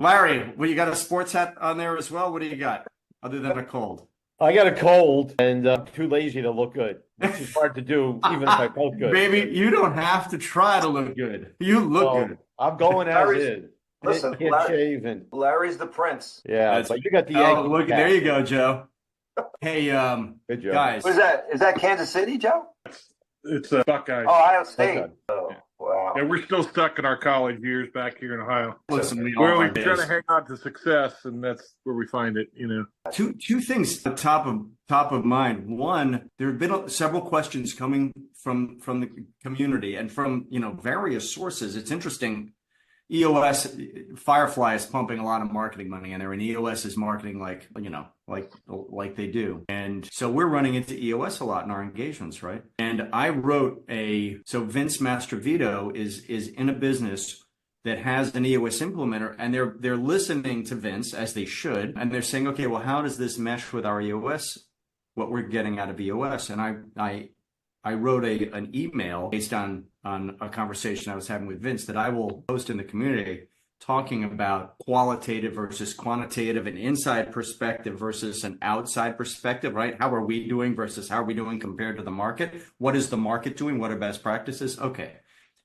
Larry, well, you got a sports hat on there as well? What do you got other than a cold? I got a cold and I'm too lazy to look good, which is hard to do even if I felt good. Baby, you don't have to try to look good. You look good. So I'm going as Larry's, is. listen, Can't shave and Larry's the prince. yeah, That's but you got the oh, Yankee look, there hat. you go, Joe. Hey, Good job. guys. What is that? Is that Kansas City, Joe? It's Buckeyes. Oh, Ohio State. Okay. Oh, Yeah. wow. And we're still stuck in our college years back here in Ohio. Listen, we all Well, we are try to days. hang on to success, and that's where we find it, Two things top of mind. One, there have been several questions coming from the community and from various sources. It's interesting. EOS Firefly is pumping a lot of marketing money in there, and EOS is marketing like they do. And so we're running into EOS a lot in our engagements, right? And I wrote so Vince Mastrovito is in a business that has an EOS implementer, and they're listening to Vince, as they should, and they're saying, okay, well, how does this mesh with our EOS, what we're getting out of EOS? And I wrote an email based on a conversation I was having with Vince that I will post in the community, talking about qualitative versus quantitative, an inside perspective versus an outside perspective, right? How are we doing versus how are we doing compared to the market? What is the market doing? What are best practices? Okay.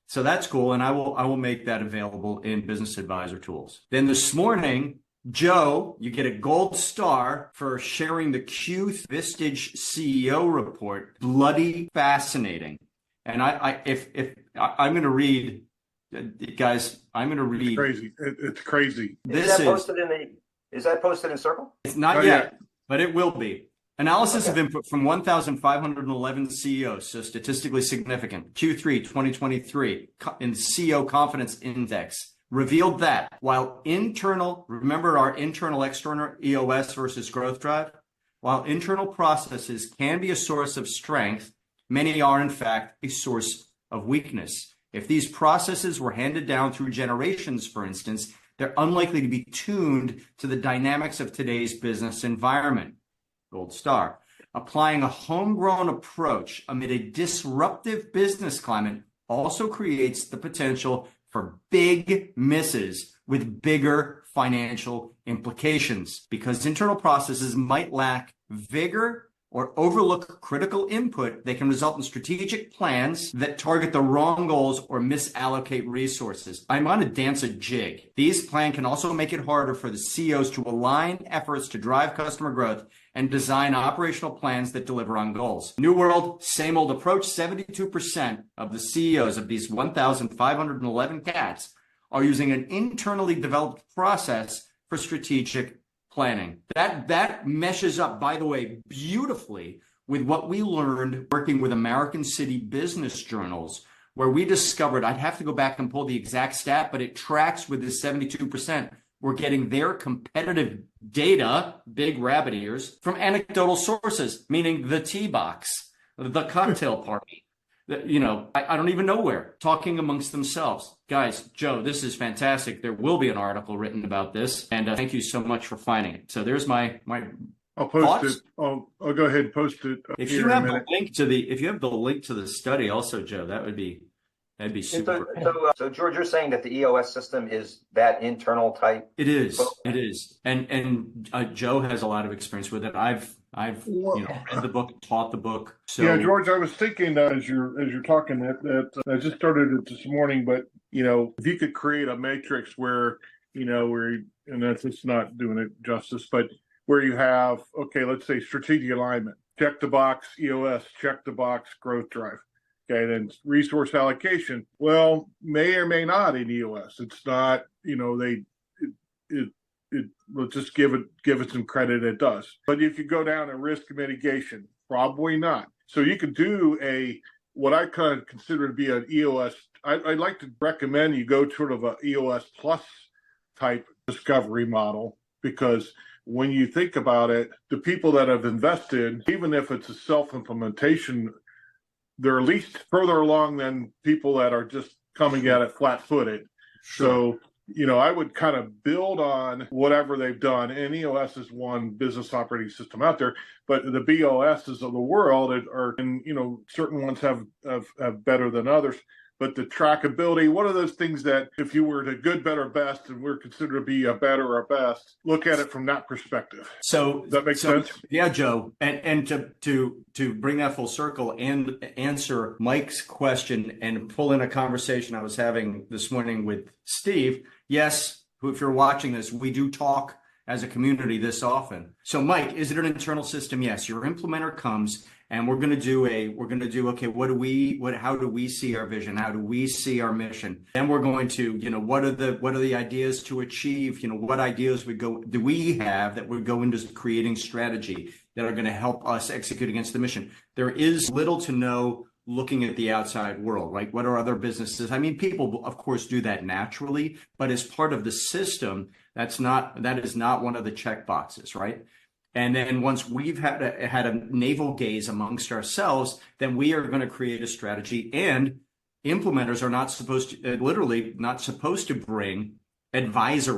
So that's cool. And I will make that available in Business Advisor tools. Then this morning, Joe, you get a gold star for sharing the Q Vistage CEO report. Bloody fascinating. And I'm going to read, guys, I'm going to read. It's crazy. It's crazy. Is that posted in Circle? It's not yet, but it will be. Analysis of input from 1,511 CEOs, so statistically significant. Q3 2023 in the CEO Confidence Index revealed that while remember our internal external EOS versus Growth Drive? While internal processes can be a source of strength, many are in fact a source of weakness. If these processes were handed down through generations, for instance, they're unlikely to be tuned to the dynamics of today's business environment. Gold star. Applying a homegrown approach amid a disruptive business climate also creates the potential for big misses with bigger financial implications, because internal processes might lack vigor or overlook critical input. They can result in strategic plans that target the wrong goals or misallocate resources. I'm going to dance a jig. These plans can also make it harder for the CEOs to align efforts to drive customer growth and design operational plans that deliver on goals. New world, same old approach. 72% of the CEOs of these 1,511 cats are using an internally developed process for strategic planning. That meshes up, by the way, beautifully with what we learned working with American City business journals, where we discovered, I'd have to go back and pull the exact stat, but it tracks with the 72%. We're getting their competitive data, big rabbit ears, from anecdotal sources, meaning the tea box, the cocktail party. I don't even know where, talking amongst themselves. Guys, Joe, this is fantastic. There will be an article written about this, and thank you so much for finding it. So there's my I'll post thoughts. it. I'll go ahead and post it. If you have the link to the study also, Joe, that'd be super. So George, you're saying that the EOS system is that internal type? It is. It is. And Joe has a lot of experience with it. I've read the book, taught the book. So yeah, George, I was thinking as you're talking that I just started it this morning, but if you could create a matrix where and that's just not doing it justice, but where you have, okay, let's say strategic alignment, check the box EOS, check the box Growth Drive. Okay, then resource allocation, well, may or may not in EOS. It's not, let's just give it some credit, it does. But if you go down to risk mitigation, probably not. So you could do what I kind of consider to be an EOS. I'd like to recommend you go sort of a EOS plus type discovery model, because when you think about it, the people that have invested, even if it's a self-implementation, they're at least further along than people that are just coming at it flat-footed. Sure. So, I would kind of build on whatever they've done. And EOS is one business operating system out there, but the BOSs of the world are, and certain ones have better than others. but the trackability, one of those things that if you were to good, better, best, and we're considered to be a better or best, look at it from that perspective. So Does that make sense? Yeah, Joe, and to bring that full circle and answer Mike's question and pull in a conversation I was having this morning with Steve. Yes, if you're watching this, we do talk as a community this often. So Mike, is it an internal system? Yes. Your implementer comes and we're going to do okay, how do we see our vision? How do we see our mission? Then we're going to, what are the ideas to achieve? What ideas do we have that would go into creating strategy that are going to help us execute against the mission? There is little to no looking at the outside world, right? What are other businesses? I mean, people of course do that naturally, but as part of the system, that is not one of the check boxes, right? And then once we've had a navel gaze amongst ourselves, then we are going to create a strategy. And implementers are literally not supposed to bring advice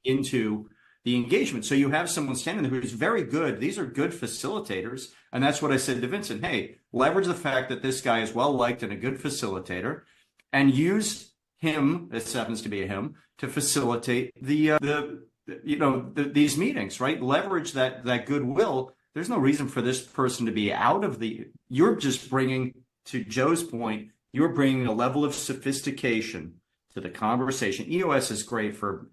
into the engagement. So you have someone standing there who's very good. These are good facilitators. And that's what I said to Vincent. Hey, leverage the fact that this guy is well liked and a good facilitator, and use him, this happens to be a him, to facilitate these meetings, right? Leverage that goodwill. There's no reason for this person to be you're just bringing, to Joe's point, you're bringing a level of sophistication to the conversation. EOS is great for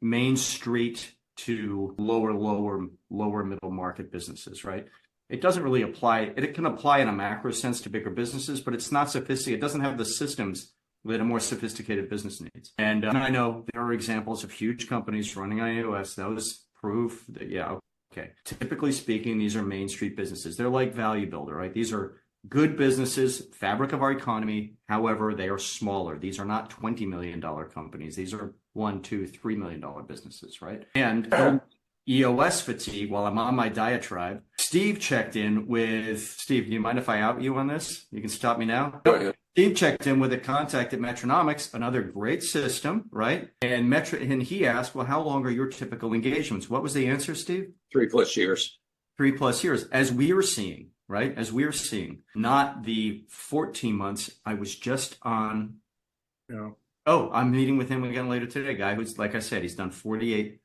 Main Street to lower middle market businesses, right? It doesn't really apply. It can apply in a macro sense to bigger businesses, but it's not sophisticated. It doesn't have the systems that a more sophisticated business needs. And I know there are examples of huge companies running on EOS. Those prove that, yeah, okay. Typically speaking, these are Main Street businesses. They're like Value Builder, right? These are good businesses, fabric of our economy. However, they are smaller. These are not $20 million companies. These are $1, $2, $3 million businesses, right? And EOS fatigue, while I'm on my diatribe, Steve checked in with, Steve, do you mind if I out you on this? You can stop me now. Go ahead. Steve checked in with a contact at Metronomics, another great system, right? And he asked, well, how long are your typical engagements? What was the answer, Steve? 3+ years. 3+ years, as we were seeing, right? As we are seeing, not the 14 months. I was just on. Oh, I'm meeting with him again later today. Guy who's, like I said, he's done 48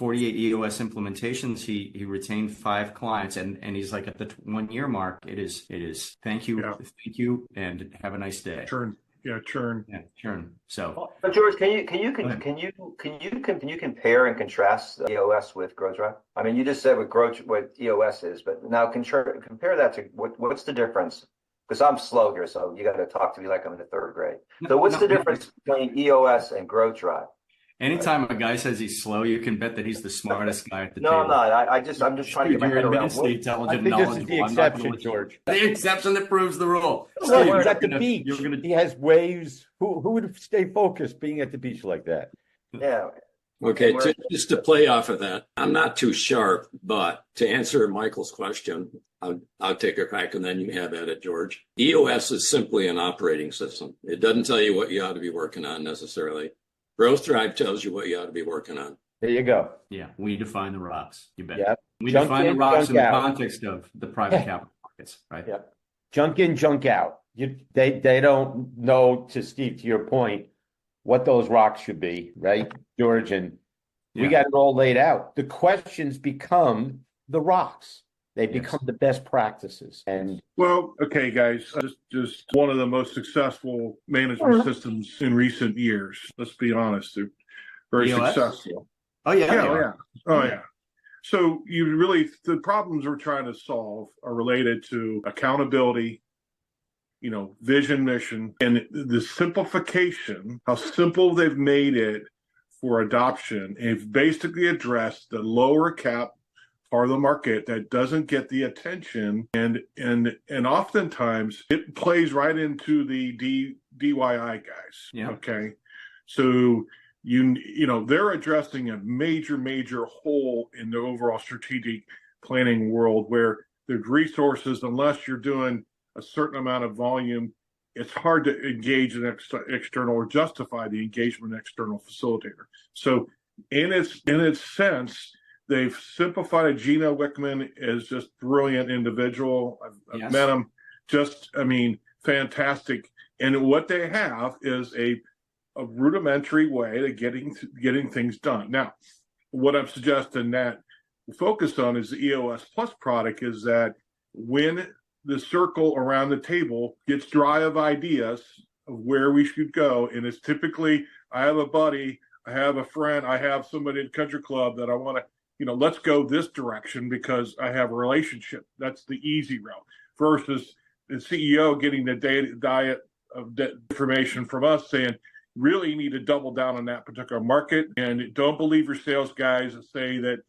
EOS implementations. He retained 5 clients, and he's like at the 1 year mark. It is. Thank you, and have a nice day. Churn. So, but George, can you compare and contrast the EOS with Growth Drive? I mean, you just said what EOS is, but now compare that to what's the difference? Because I'm slow here, so you got to talk to me like I'm in the 3rd grade. So what's the difference between EOS and Growth Drive? Anytime a guy says he's slow, you can bet that he's the smartest guy at the table. No, I'm not. I'm just trying to get my head around. Intelligent, I think this is the exception, George. The exception that proves the rule. Well, he's at the beach. He has waves. Who would stay focused being at the beach like that? Yeah. Okay, just to play off of that, I'm not too sharp, but to answer Michael's question, I'll take a crack and then you have at it, George. EOS is simply an operating system. It doesn't tell you what you ought to be working on necessarily. Growth Drive tells you what you ought to be working on. There you go. Yeah, we define the rocks. You bet. Yep. We define the rocks in the context of the private capital markets, right? Yep. Junk in, junk out. They don't know, to Steve, to your point, what those rocks should be, right, George? And we got it all laid out. The questions become the rocks. They become the best practices. And well, okay, guys, just one of the most successful management systems in recent years. Let's be honest, they're very successful. Oh yeah. So the problems we're trying to solve are related to accountability, vision, mission, and the simplification. How simple they've made it for adoption. And it's basically addressed the lower cap part of the market that doesn't get the attention, and oftentimes it plays right into the DIY guys. Yeah. Okay, so they're addressing a major hole in the overall strategic planning world where there's resources. Unless you're doing a certain amount of volume, it's hard to engage an external or justify the engagement of an external facilitator. So in its sense, they've simplified. Gino Wickman is just brilliant individual. I've met him. Fantastic And what they have is a rudimentary way of getting things done. Now, what I'm suggesting that we focus on is the EOS Plus product is that when the circle around the table gets dry of ideas of where we should go, and it's typically, I have a buddy, I have a friend, I have somebody at country club that I want to, let's go this direction because I have a relationship. That's the easy route versus the CEO getting the diet of information from us saying, really you need to double down on that particular market. And don't believe your sales guys that say that,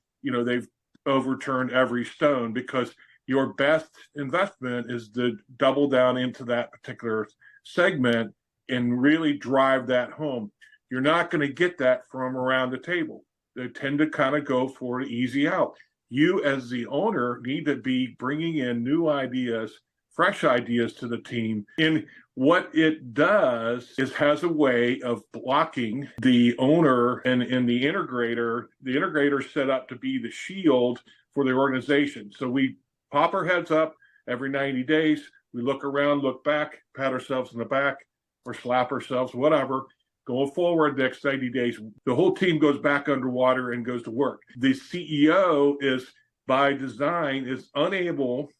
they've overturned every stone, because your best investment is to double down into that particular segment and really drive that home. You're not going to get that from around the table. They tend to kind of go for the easy out. You as the owner need to be bringing in new ideas, fresh ideas to the team. And what it does is has a way of blocking the owner and the integrator. The integrator is set up to be the shield for the organization. So we pop our heads up every 90 days. We look around, look back, pat ourselves in the back or slap ourselves, whatever. Going forward, next 90 days, the whole team goes back underwater and goes to work. The CEO is, by design, is unable,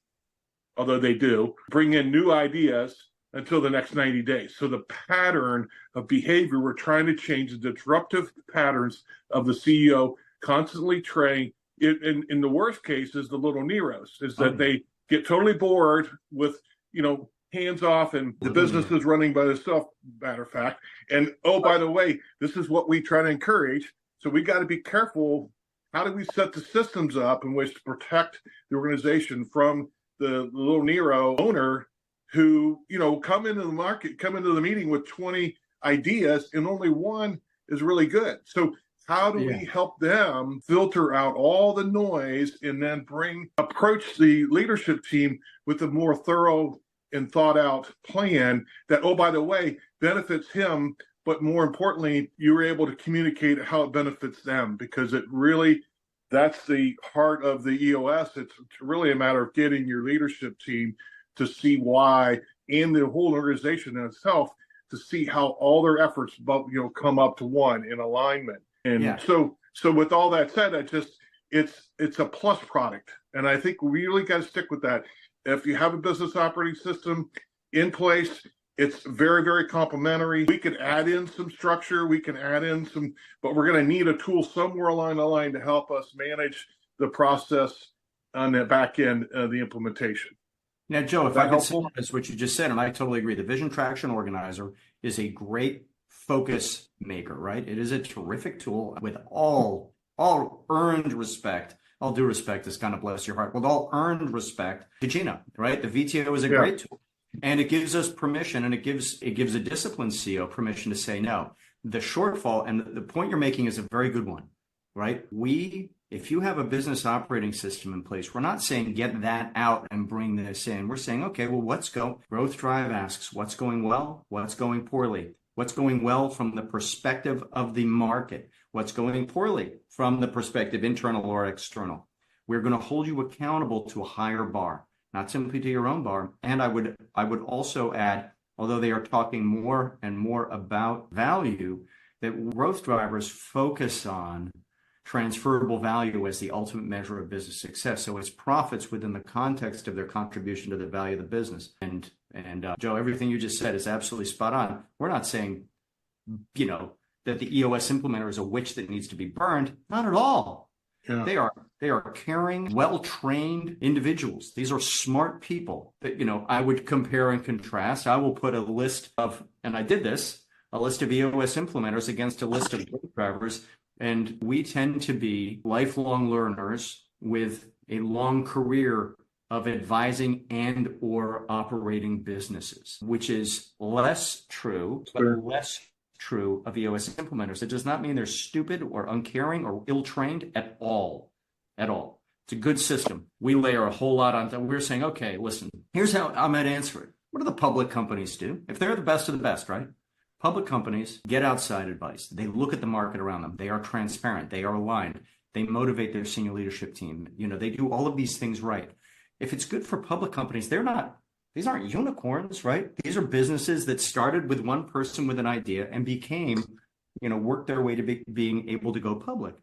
although they do, bring in new ideas until the next 90 days. So the pattern of behavior, we're trying to change the disruptive patterns of the CEO, constantly training. In the worst case is the little Neros, is that they get totally bored with, hands off and the business is running by itself, matter of fact. And, oh, by the way, this is what we try to encourage. So we got to be careful. How do we set the systems up in which to protect the organization from the little Nero owner who, come into the meeting with 20 ideas and only one is really good. So how do we help them filter out all the noise and then approach the leadership team with a more thorough and thought out plan that, oh, by the way, benefits him, but more importantly, you were able to communicate how it benefits them, because that's the heart of the EOS. It's really a matter of getting your leadership team to see why, and the whole organization itself to see how all their efforts, come up to one in alignment. And so with all that said, it's a plus product. And I think we really got to stick with that. If you have a business operating system in place, it's very, very complementary. We could add in some structure, but we're going to need a tool somewhere along the line to help us manage the process on the back end of the implementation. Now, Joe, if I could summarize what you just said, and I totally agree, the Vision Traction Organizer is a great focus maker, right? It is a terrific tool with all earned respect. All due respect is kind of bless your heart. With all earned respect to Gina, right? The VTO is a great tool, and it gives us permission, and it gives a disciplined CEO permission to say no. The shortfall, and the point you're making is a very good one, right? If you have a business operating system in place, we're not saying get that out and bring this in. We're saying, okay, well, Growth Drive asks, what's going well? What's going poorly? What's going well from the perspective of the market? What's going poorly from the perspective, internal or external? We're going to hold you accountable to a higher bar, not simply to your own bar. And I would also add, although they are talking more and more about value, that growth drivers focus on transferable value as the ultimate measure of business success. So it's profits within the context of their contribution to the value of the business. And Joe, everything you just said is absolutely spot on. We're not saying, that the EOS implementer is a witch that needs to be burned. Not at all. Yeah. They are caring, well-trained individuals. These are smart people that, I would compare and contrast. I will put a list of EOS implementers against a list of growth drivers. And we tend to be lifelong learners with a long career of advising and or operating businesses, which is less true, but less true of EOS implementers. It does not mean they're stupid or uncaring or ill-trained at all. It's a good system. We layer a whole lot on that. We're saying, okay, listen, here's how I might answer it. What do the public companies do? If they're the best of the best, right? Public companies get outside advice. They look at the market around them. They are transparent. They are aligned. They motivate their senior leadership team. They do all of these things right. If it's good for public companies, they're not These aren't unicorns, right? These are businesses that started with one person with an idea and became, worked their way to being able to go public.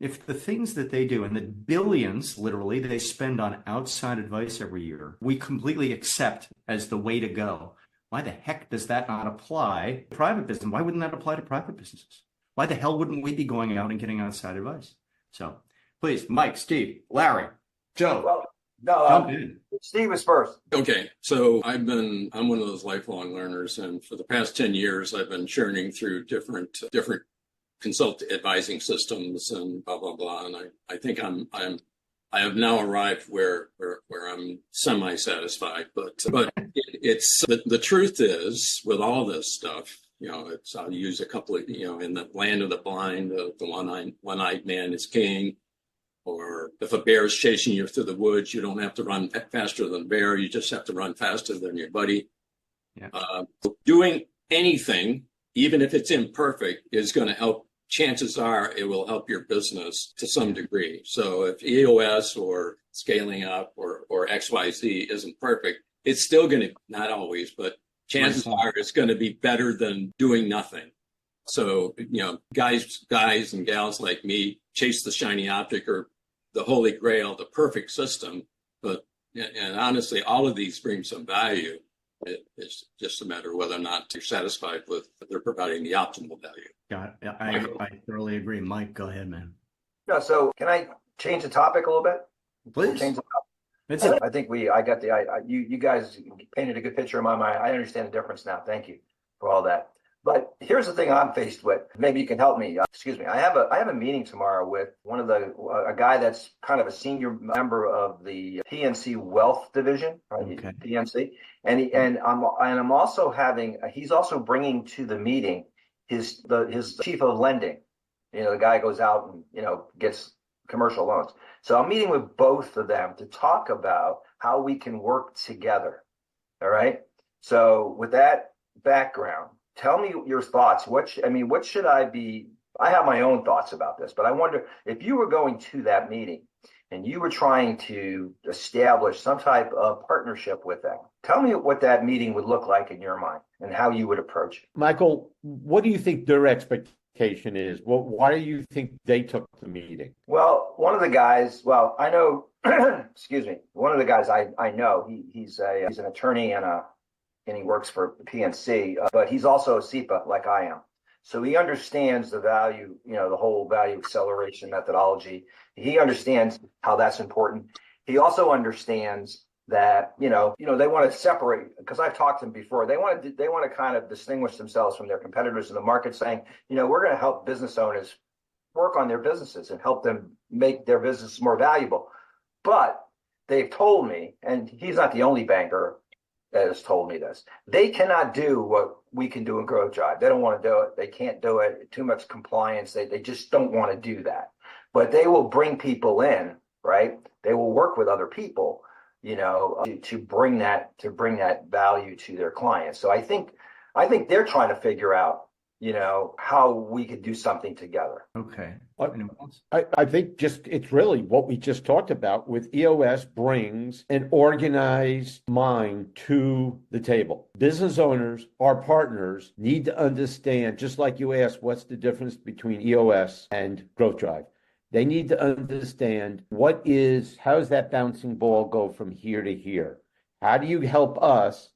If the things that they do and the billions, literally, they spend on outside advice every year, we completely accept as the way to go, why the heck does that not apply to private business? Why wouldn't that apply to private businesses? Why the hell wouldn't we be going out and getting outside advice? So please, Mike, Steve, Larry, Joe, Well, no, jump in. Steve was first. Okay, so I'm one of those lifelong learners, and for the past 10 years, I've been churning through different consult advising systems and blah blah blah. And I think I have now arrived where I'm semi-satisfied. But it's the truth is, with all this stuff, I'll use a couple of, in the land of the blind, the one-eyed man is king. Or if a bear is chasing you through the woods, you don't have to run faster than the bear. You just have to run faster than your buddy. Yeah. Doing anything, even if it's imperfect, is going to help. Chances are it will help your business to some degree. So if EOS or scaling up or XYZ isn't perfect, it's still going to, not always, but chances are it's going to be better than doing nothing. So, guys and gals like me chase the shiny object or the holy grail, the perfect system. And honestly, all of these bring some value. It's just a matter of whether or not you're satisfied with they're providing the optimal value. Got it. I thoroughly agree. Mike, go ahead, man. No, so can I change the topic a little bit? Please. Change the topic. That's it. I think you guys painted a good picture in my mind. I understand the difference now. Thank you for all that. But here's the thing I'm faced with. Maybe you can help me. Excuse me. I have a meeting tomorrow with one of a guy that's kind of a senior member of the PNC Wealth Division, right? Okay. PNC, and I'm also he's also bringing to the meeting his chief of lending. The guy goes out and gets commercial loans. So I'm meeting with both of them to talk about how we can work together. All right. So with that background, tell me your thoughts. What should I be? I have my own thoughts about this, but I wonder if you were going to that meeting and you were trying to establish some type of partnership with them. Tell me what that meeting would look like in your mind and how you would approach it. Michael, what do you think their expectation is? Why do you think they took the meeting? Well, one of the guys, I know, excuse me, one of the guys I know, he's an attorney and he works for PNC, but he's also a SEPA like I am. So he understands the value, the whole value acceleration methodology. He understands how that's important. He also understands that, they want to separate, because I've talked to them before. They want to kind of distinguish themselves from their competitors in the market, saying, we're going to help business owners work on their businesses and help them make their business more valuable. But they've told me, and he's not the only banker that has told me this, they cannot do what we can do in Growth Drive. They don't want to do it. They can't do it. Too much compliance. They just don't want to do that. But they will bring people in, right? They will work with other people, to bring that value to their clients. So I think they're trying to figure out, how we could do something together. Okay. I think it's really what we just talked about with EOS brings an organized mind to the table. Business owners, our partners, need to understand, just like you asked, what's the difference between EOS and Growth Drive? They need to understand how does that bouncing ball go from here to here? How do you help us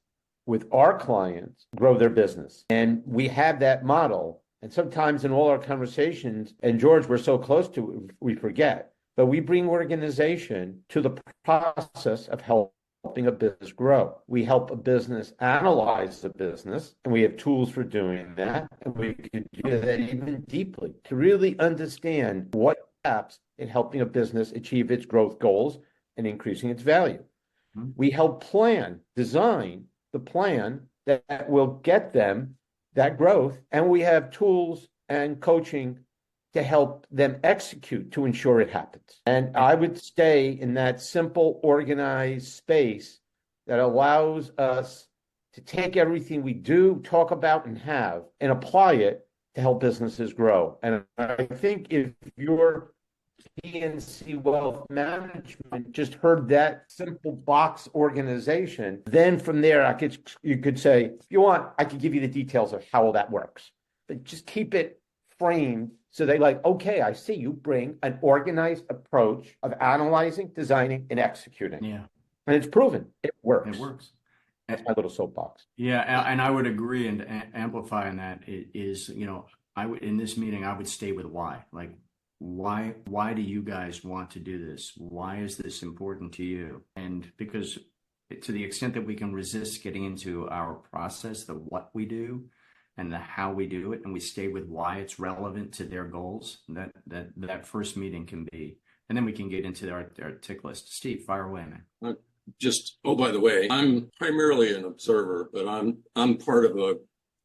with our clients grow their business? And we have that model. And sometimes in all our conversations, and George, we're so close to it, we forget, but we bring organization to the process of helping a business grow. We help a business analyze the business, and we have tools for doing that. And we can do that even deeply to really understand what gaps in helping a business achieve its growth goals and increasing its value. Mm-hmm. We help design the plan that will get them that growth, and we have tools and coaching to help them execute to ensure it happens. And I would stay in that simple, organized space that allows us to take everything we do, talk about, and have, and apply it to help businesses grow. And I think if you're PNC Wealth Management, just heard that simple box organization. Then from there, you could say, if you want, I could give you the details of how all that works. But just keep it framed so they like, okay, I see you bring an organized approach of analyzing, designing, and executing. Yeah. And it's proven. It works. It works. That's my little soapbox. Yeah, and I would agree and amplify on that is, I would, in this meeting, I would stay with why. Like, why do you guys want to do this? Why is this important to you? And because to the extent that we can resist getting into our process, the what we do and the how we do it, and we stay with why it's relevant to their goals, that first meeting can be, and then we can get into their tick list. Steve, fire away, man. By the way, I'm primarily an observer, but I'm part of a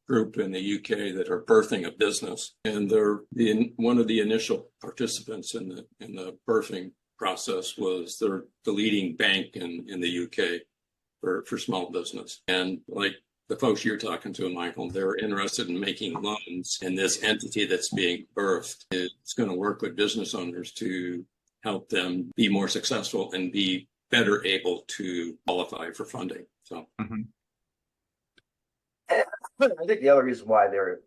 group in the UK that are birthing a business, and they're one of the initial participants in the birthing process was the leading bank in the UK for small business, and like the folks you're talking to, Michael, they're interested in making loans, and this entity that's being birthed is going to work with business owners to help them be more successful and be better able to qualify for funding. So I think the other reason why they're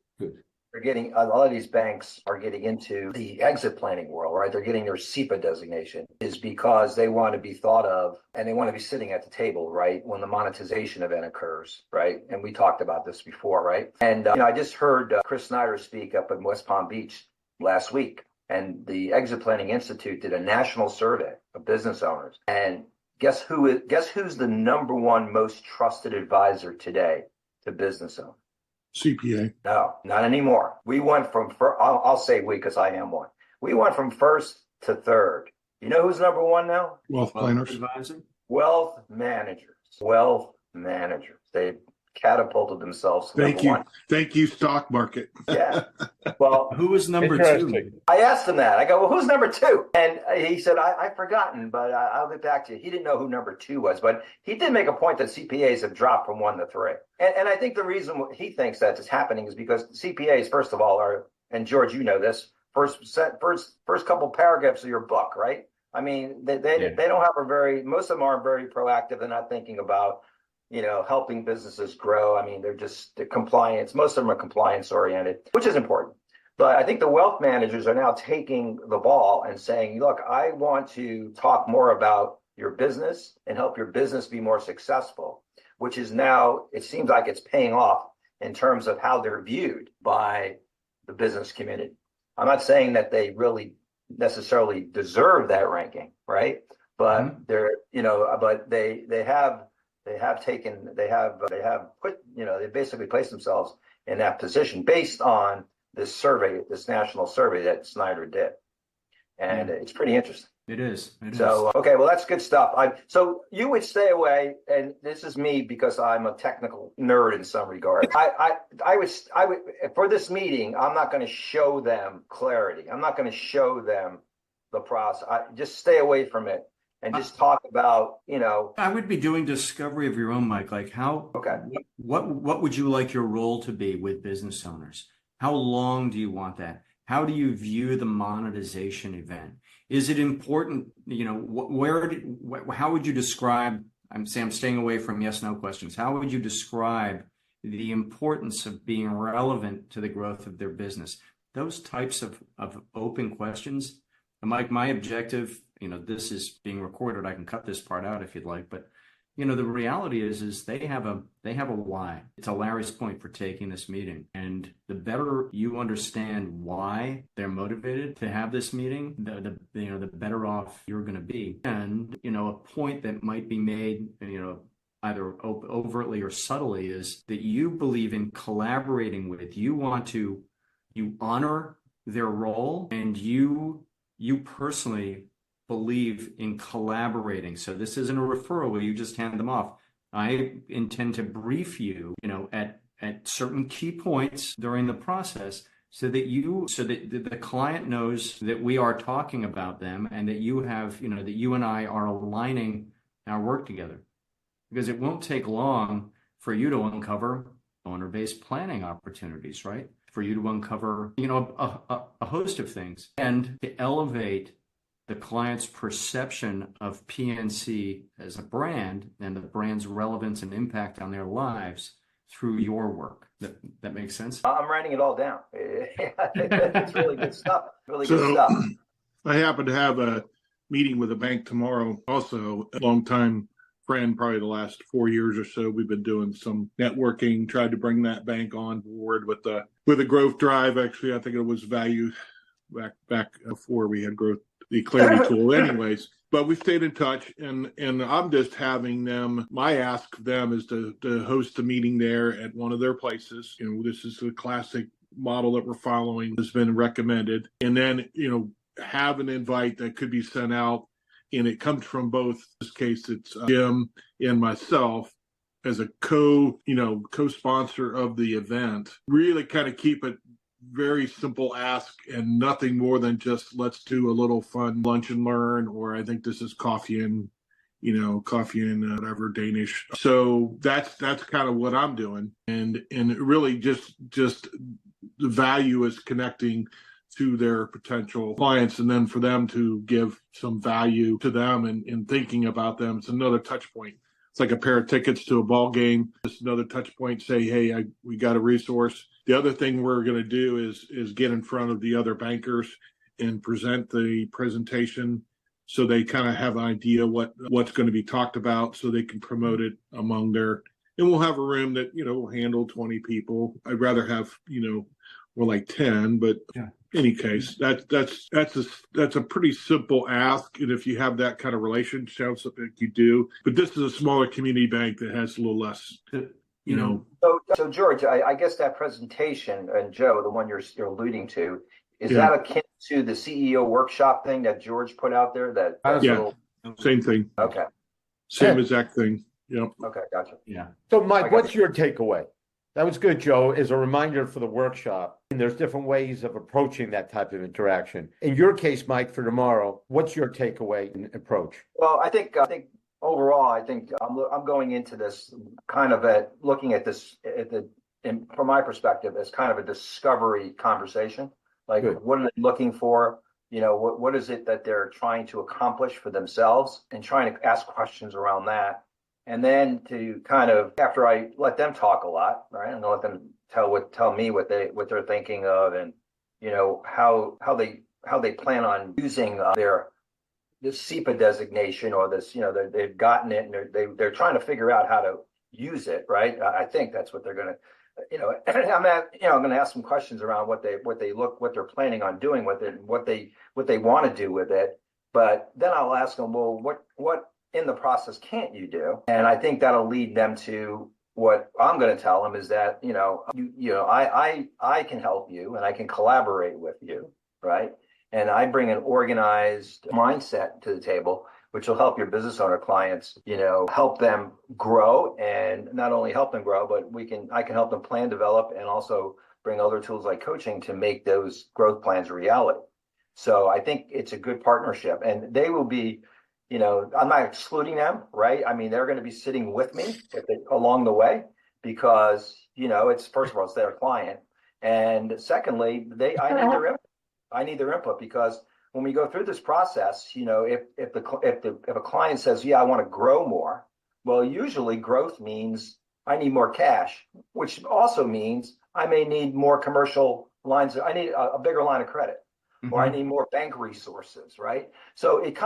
getting, a lot of these banks are getting into the exit planning world, right? They're getting their SEPA designation is because they want to be thought of and they want to be sitting at the table, right? When the monetization event occurs, right? And we talked about this before, right? And I just heard Chris Snyder speak up in West Palm Beach last week. And the Exit Planning Institute did a national survey of business owners. And guess who's the number one most trusted advisor today to business owners? CPA. No, not anymore. We went from, I'll say we because I am one. We went from first to third. You know who's number one now? Wealth planners. Advisor? Wealth managers. Wealth managers. They catapulted themselves to number one. Thank you, stock market. Yeah. Well, Who was number two? I asked him that. I go, well, who's number two? And he said, I've forgotten, but I'll get back to you. He didn't know who number two was, but he did make a point that CPAs have dropped from 1 to 3. And I think the reason he thinks that is happening is because CPAs, first of all, are, and George, you know this, first couple paragraphs of your book, right? I mean, they don't have most of them aren't very proactive. They're not thinking about, helping businesses grow. I mean, they're compliance. Most of them are compliance oriented, which is important. But I think the wealth managers are now taking the ball and saying, look, I want to talk more about your business and help your business be more successful, which is now, it seems like it's paying off in terms of how they're viewed by the business community. I'm not saying that they really necessarily deserve that ranking, right? But they basically placed themselves in that position based on this survey, this national survey that Snyder did. And it's pretty interesting. It is. Okay, well, that's good stuff. So you would stay away, and this is me because I'm a technical nerd in some regard. I would for this meeting, I'm not going to show them clarity. I'm not going to show them the process. Just stay away from it. And just talk about, I would be doing discovery of your own, Mike. Like what would you like your role to be with business owners? How long do you want that? How do you view the monetization event? Is it important? How would you describe? I'm staying away from yes, no questions. How would you describe the importance of being relevant to the growth of their business? Those types of open questions. And Mike, my objective, this is being recorded. I can cut this part out if you'd like, but the reality is they have a why. It's Larry's point for taking this meeting. And the better you understand why they're motivated to have this meeting, the better off you're going to be. And, a point that might be made, either overtly or subtly is that you believe in collaborating with, you honor their role, and you personally believe in collaborating. So this isn't a referral where you just hand them off. I intend to brief you, at certain key points during the process so that the client knows that we are talking about them and that you have, that you and I are aligning our work together. Because it won't take long for you to uncover owner-based planning opportunities, right? For you to uncover, a host of things and to elevate the client's perception of PNC as a brand and the brand's relevance and impact on their lives through your work. That makes sense? I'm writing it all down. It's really good stuff. Really good So stuff. I happen to have a meeting with a bank tomorrow. Also, a longtime friend, probably the last 4 years or so. We've been doing some networking, tried to bring that bank on board with a growth drive. Actually, I think it was value back before we had growth, the clarity tool anyways. But we stayed in touch, and I'm just having them, my ask of them is to host a meeting there at one of their places. You know, this is the classic model that we're following, has been recommended. And then, you know, have an invite that could be sent out, and it comes from both. In this case, it's Jim and myself as a co-sponsor of the event. Really kind of keep it very simple ask and nothing more than just let's do a little fun lunch and learn, or I think this is coffee and whatever Danish. So that's kind of what I'm doing, and really just the value is connecting to their potential clients, and then for them to give some value to them and thinking about them. It's another touch point. It's like a pair of tickets to a ball game. Just another touch point. Say, hey, we got a resource. The other thing we're going to do is get in front of the other bankers and present the presentation, so they kind of have an idea what's going to be talked about, so they can promote it among their. And we'll have a room that will handle 20 people. I'd rather have more like 10, but. Yeah. Any case, that's a pretty simple ask, and if you have that kind of relationship, sounds like you do. But this is a smaller community bank that has a little less, So George, I guess that presentation, and Joe, the one you're alluding to, is that akin to the CEO workshop thing that George put out there? Same thing. Okay. Same exact thing. Yep. Okay, gotcha. Yeah. So, Mike, what's your takeaway? That was good, Joe, as a reminder for the workshop. And there's different ways of approaching that type of interaction. In your case, Mike, for tomorrow, what's your takeaway and approach? Well, I think overall, I'm going into this kind of looking at this from my perspective as kind of a discovery conversation. Like, good. What are they looking for? What is it that they're trying to accomplish for themselves, and trying to ask questions around that. And then to kind of, after I let them talk a lot, right? I'm gonna let them tell me what they're thinking of, and how they plan on using this SEPA designation, or this, they've gotten it and they're trying to figure out how to use it, right? I think that's what they're gonna, I'm gonna ask some questions around what they're planning on doing with it, and what they want to do with it. But then I'll ask them, well, what in the process can't you do? And I think that'll lead them to what I'm going to tell them, is that, I can help you, and I can collaborate with you, right? And I bring an organized mindset to the table, which will help your business owner clients, help them grow, and not only help them grow, but I can help them plan, develop, and also bring other tools like coaching to make those growth plans a reality. So I think it's a good partnership, and they will be, I'm not excluding them, right? I mean, they're going to be sitting with me along the way, because, it's, first of all, it's their client. And secondly, I need their input, because when we go through this process, if a client says, yeah, I want to grow more, well, usually growth means I need more cash, which also means I may need more commercial lines. I need a bigger line of credit. Mm-hmm. Or I need more bank resources, right? So it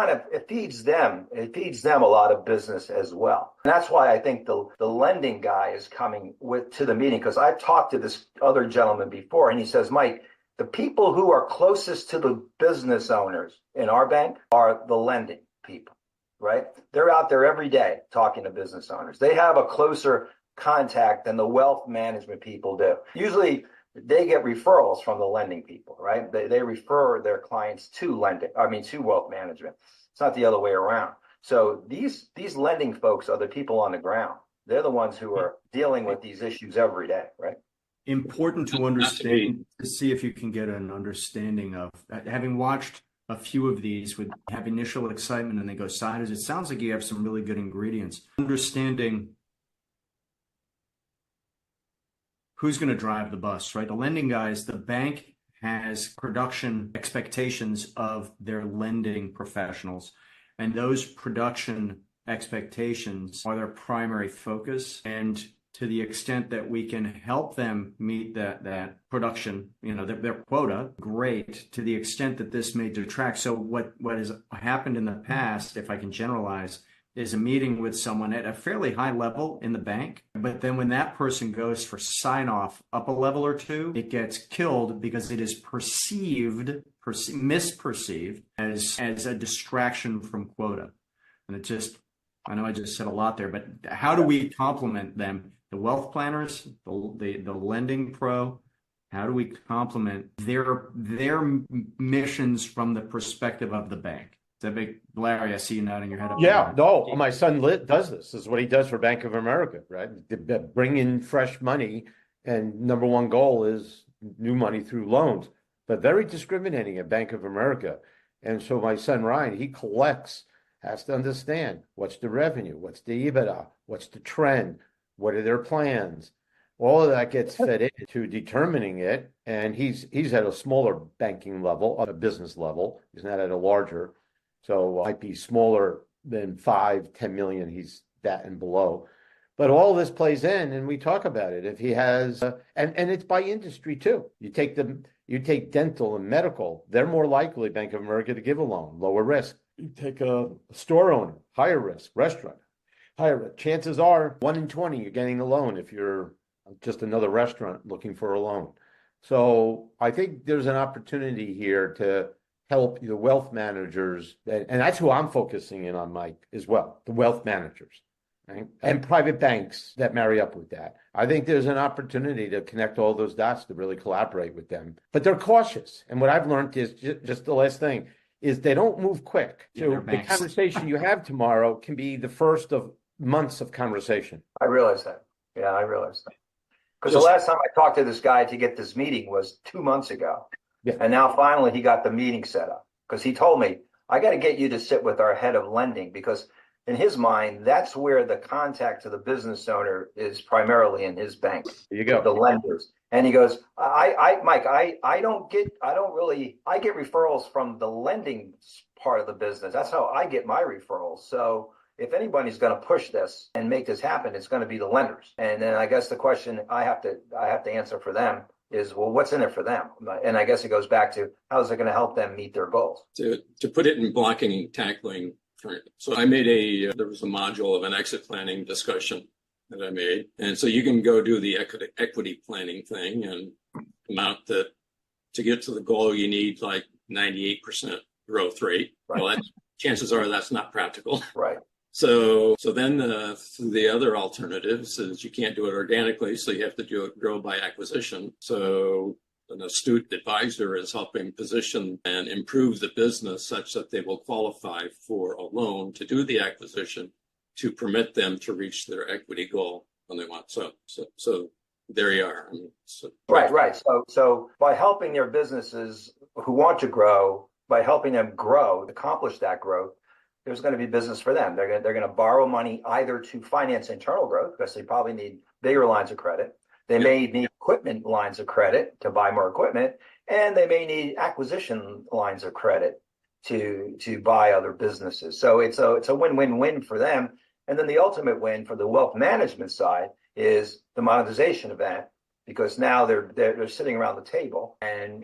feeds them a lot of business as well. And that's why I think the lending guy is coming to the meeting, because I've talked to this other gentleman before, and he says, Mike, the people who are closest to the business owners in our bank are the lending people, right? They're out there every day talking to business owners. They have a closer contact than the wealth management people do. Usually they get referrals from the lending people, right? They refer their clients to wealth management. It's not the other way around. So these lending folks are the people on the ground. They're the ones who are dealing with these issues every day, right? Important to understand, to see if you can get an understanding of, having watched a few of these, would have initial excitement and they go sideways. It sounds like you have some really good ingredients. Understanding who's going to drive the bus, right? The lending guys, the bank has production expectations of their lending professionals, and those production expectations are their primary focus. And to the extent that we can help them meet that production, their quota, great. To the extent that this may detract. So what has happened in the past, if I can generalize, is a meeting with someone at a fairly high level in the bank. But then when that person goes for sign off up a level or two, it gets killed because it is misperceived as a distraction from quota. And I know I just said a lot there, but how do we complement them? The wealth planners, the lending pro, how do we complement their missions from the perspective of the bank? That big, Larry, I see you nodding your head up. Yeah, no, my son does this. This is what he does for Bank of America, right? Bring in fresh money, and number one goal is new money through loans, but very discriminating at Bank of America. And so my son Ryan, he has to understand what's the revenue, what's the EBITDA, what's the trend, what are their plans. All of that gets fed into determining it, and he's at a smaller banking level, a business level. He's not at a larger. So might be smaller than 5-10 million. He's that and below. But all this plays in, and we talk about it. If he has, and it's by industry too. You take dental and medical, they're more likely, Bank of America, to give a loan, lower risk. You take a store owner, higher risk, restaurant, higher risk. Chances are 1 in 20 you're getting a loan if you're just another restaurant looking for a loan. So I think there's an opportunity here to help the wealth managers, and that's who I'm focusing in on, Mike, as well, the wealth managers, right? And private banks that marry up with that. I think there's an opportunity to connect all those dots to really collaborate with them. But they're cautious. And what I've learned is just the last thing is they don't move quick. So the conversation you have tomorrow can be the first of months of conversation. I realize that. Yeah, I realize that. Because the last time I talked to this guy to get this meeting was 2 months ago. Yeah. And now finally he got the meeting set up because he told me, I got to get you to sit with our head of lending, because in his mind, that's where the contact to the business owner is primarily in his bank. There you go. The lenders. And he goes, Mike, I get referrals from the lending part of the business. That's how I get my referrals. So if anybody's going to push this and make this happen, it's going to be the lenders. And then I guess the question I have to answer for them is, well, what's in it for them? And I guess it goes back to, how is it going to help them meet their goals? To put it in blocking and tackling. So I made there was a module of an exit planning discussion that I made. And so you can go do the equity planning thing and come out that to get to the goal, you need like 98% growth rate. Right. Well, chances are that's not practical. Right. So then the other alternatives is you can't do it organically, so you have to grow by acquisition. So an astute advisor is helping position and improve the business such that they will qualify for a loan to do the acquisition to permit them to reach their equity goal when they want. So there you are. I mean, Right. So by helping their businesses who want to grow, by helping them grow, accomplish that growth, there's going to be business for them. They're going to borrow money either to finance internal growth, because they probably need bigger lines of credit. They may need equipment lines of credit to buy more equipment, and they may need acquisition lines of credit to buy other businesses. So it's a win-win-win for them. And then the ultimate win for the wealth management side is the monetization of that, because now they're sitting around the table, and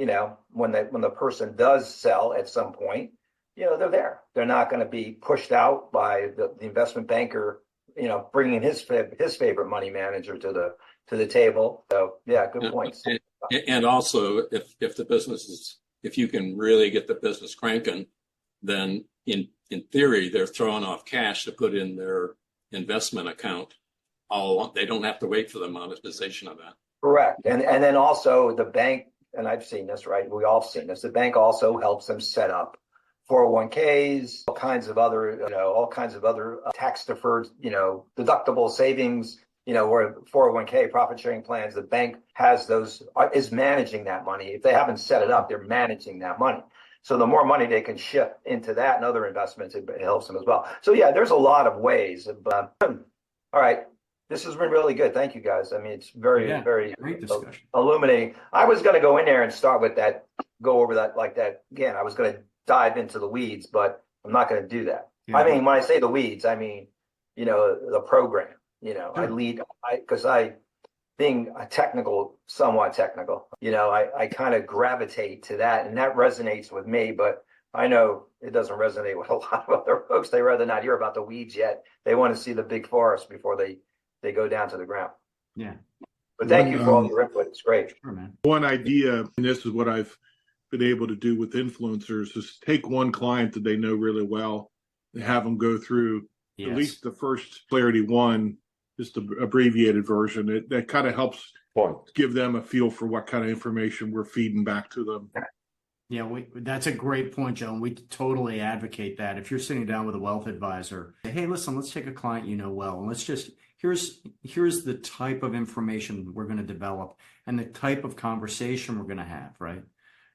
when the person does sell at some point, they're there. They're not going to be pushed out by the investment banker, bringing his favorite money manager to the table. So yeah, good points. And also, if the business if you can really get the business cranking, then in theory they're throwing off cash to put in their investment account. They don't have to wait for the monetization of that. Correct. And then also the bank, and I've seen this, right? We all seen this. The bank also helps them set up 401ks, all kinds of other tax deferred, deductible savings, where 401k profit sharing plans, the bank has those, is managing that money. If they haven't set it up, they're managing that money. So the more money they can shift into that and other investments, it helps them as well. So yeah, there's a lot of ways. But all right, This has been really good. Thank you, guys. I mean, it's very, Yeah, very great discussion. illuminating. I was going to go in there and start with that, go over that like that again. I was going to dive into the weeds, but I'm not going to do that. Yeah. I mean, when I say the weeds, I mean, the program. Sure. Because being a technical, somewhat technical, I kind of gravitate to that, and that resonates with me. But I know it doesn't resonate with a lot of other folks. They rather not hear about the weeds yet. They want to see the big forest before they go down to the ground. Yeah. But thank you for all your input. It's great. Sure, man. One idea, and this is what I've been able to do with influencers, is take one client that they know really well and have them go through Yes. at least the first Clarity One, just the abbreviated version. That kind of helps give them a feel for what kind of information we're feeding back to them. Yeah, that's a great point, Joe. And we totally advocate that. If you're sitting down with a wealth advisor, hey, listen, let's take a client you know well, and let's just here's the type of information we're going to develop and the type of conversation we're going to have, right?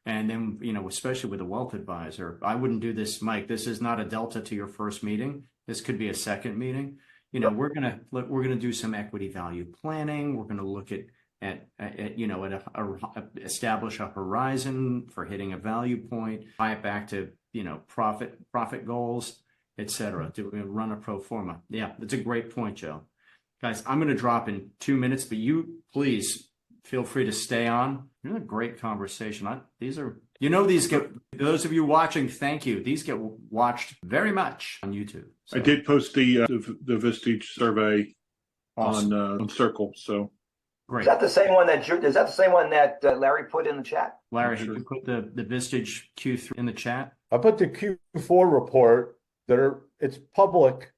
And then, especially with a wealth advisor, I wouldn't do this, Mike. This is not a delta to your first meeting. This could be a second meeting. We're gonna do some equity value planning. We're gonna look at establish a horizon for hitting a value point, tie it back to profit goals, etc. To run a pro forma. Yeah, that's a great point, Joe. Guys, I'm gonna drop in 2 minutes, but you please feel free to stay on. You're in a great conversation. These get, those of you watching, thank you. These get watched very much on YouTube. So. I did post the Vistage survey Awesome. on Circle. So great. Is that the same one that Larry put in the chat? Larry, Sure. you put the Vistage Q3 in the chat. I put the Q4 report it's publicly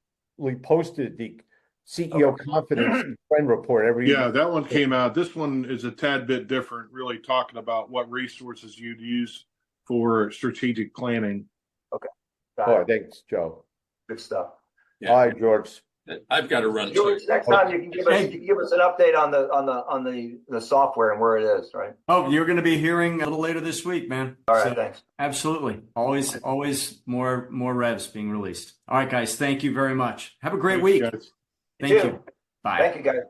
posted, the CEO confidence trend report every yeah, that one came out. This one is a tad bit different, really talking about what resources you'd use for strategic planning. Oh, thanks, Joe. Good stuff. Yeah. All right, George. I've got to run. George, next time you can give us an update on the software and where it is, right? Oh, you're going to be hearing a little later this week, man. All right, thanks. Absolutely. Always more revs being released. All right, guys. Thank you very much. Have a great week. Guys. Thank you. Bye. Thank you, guys.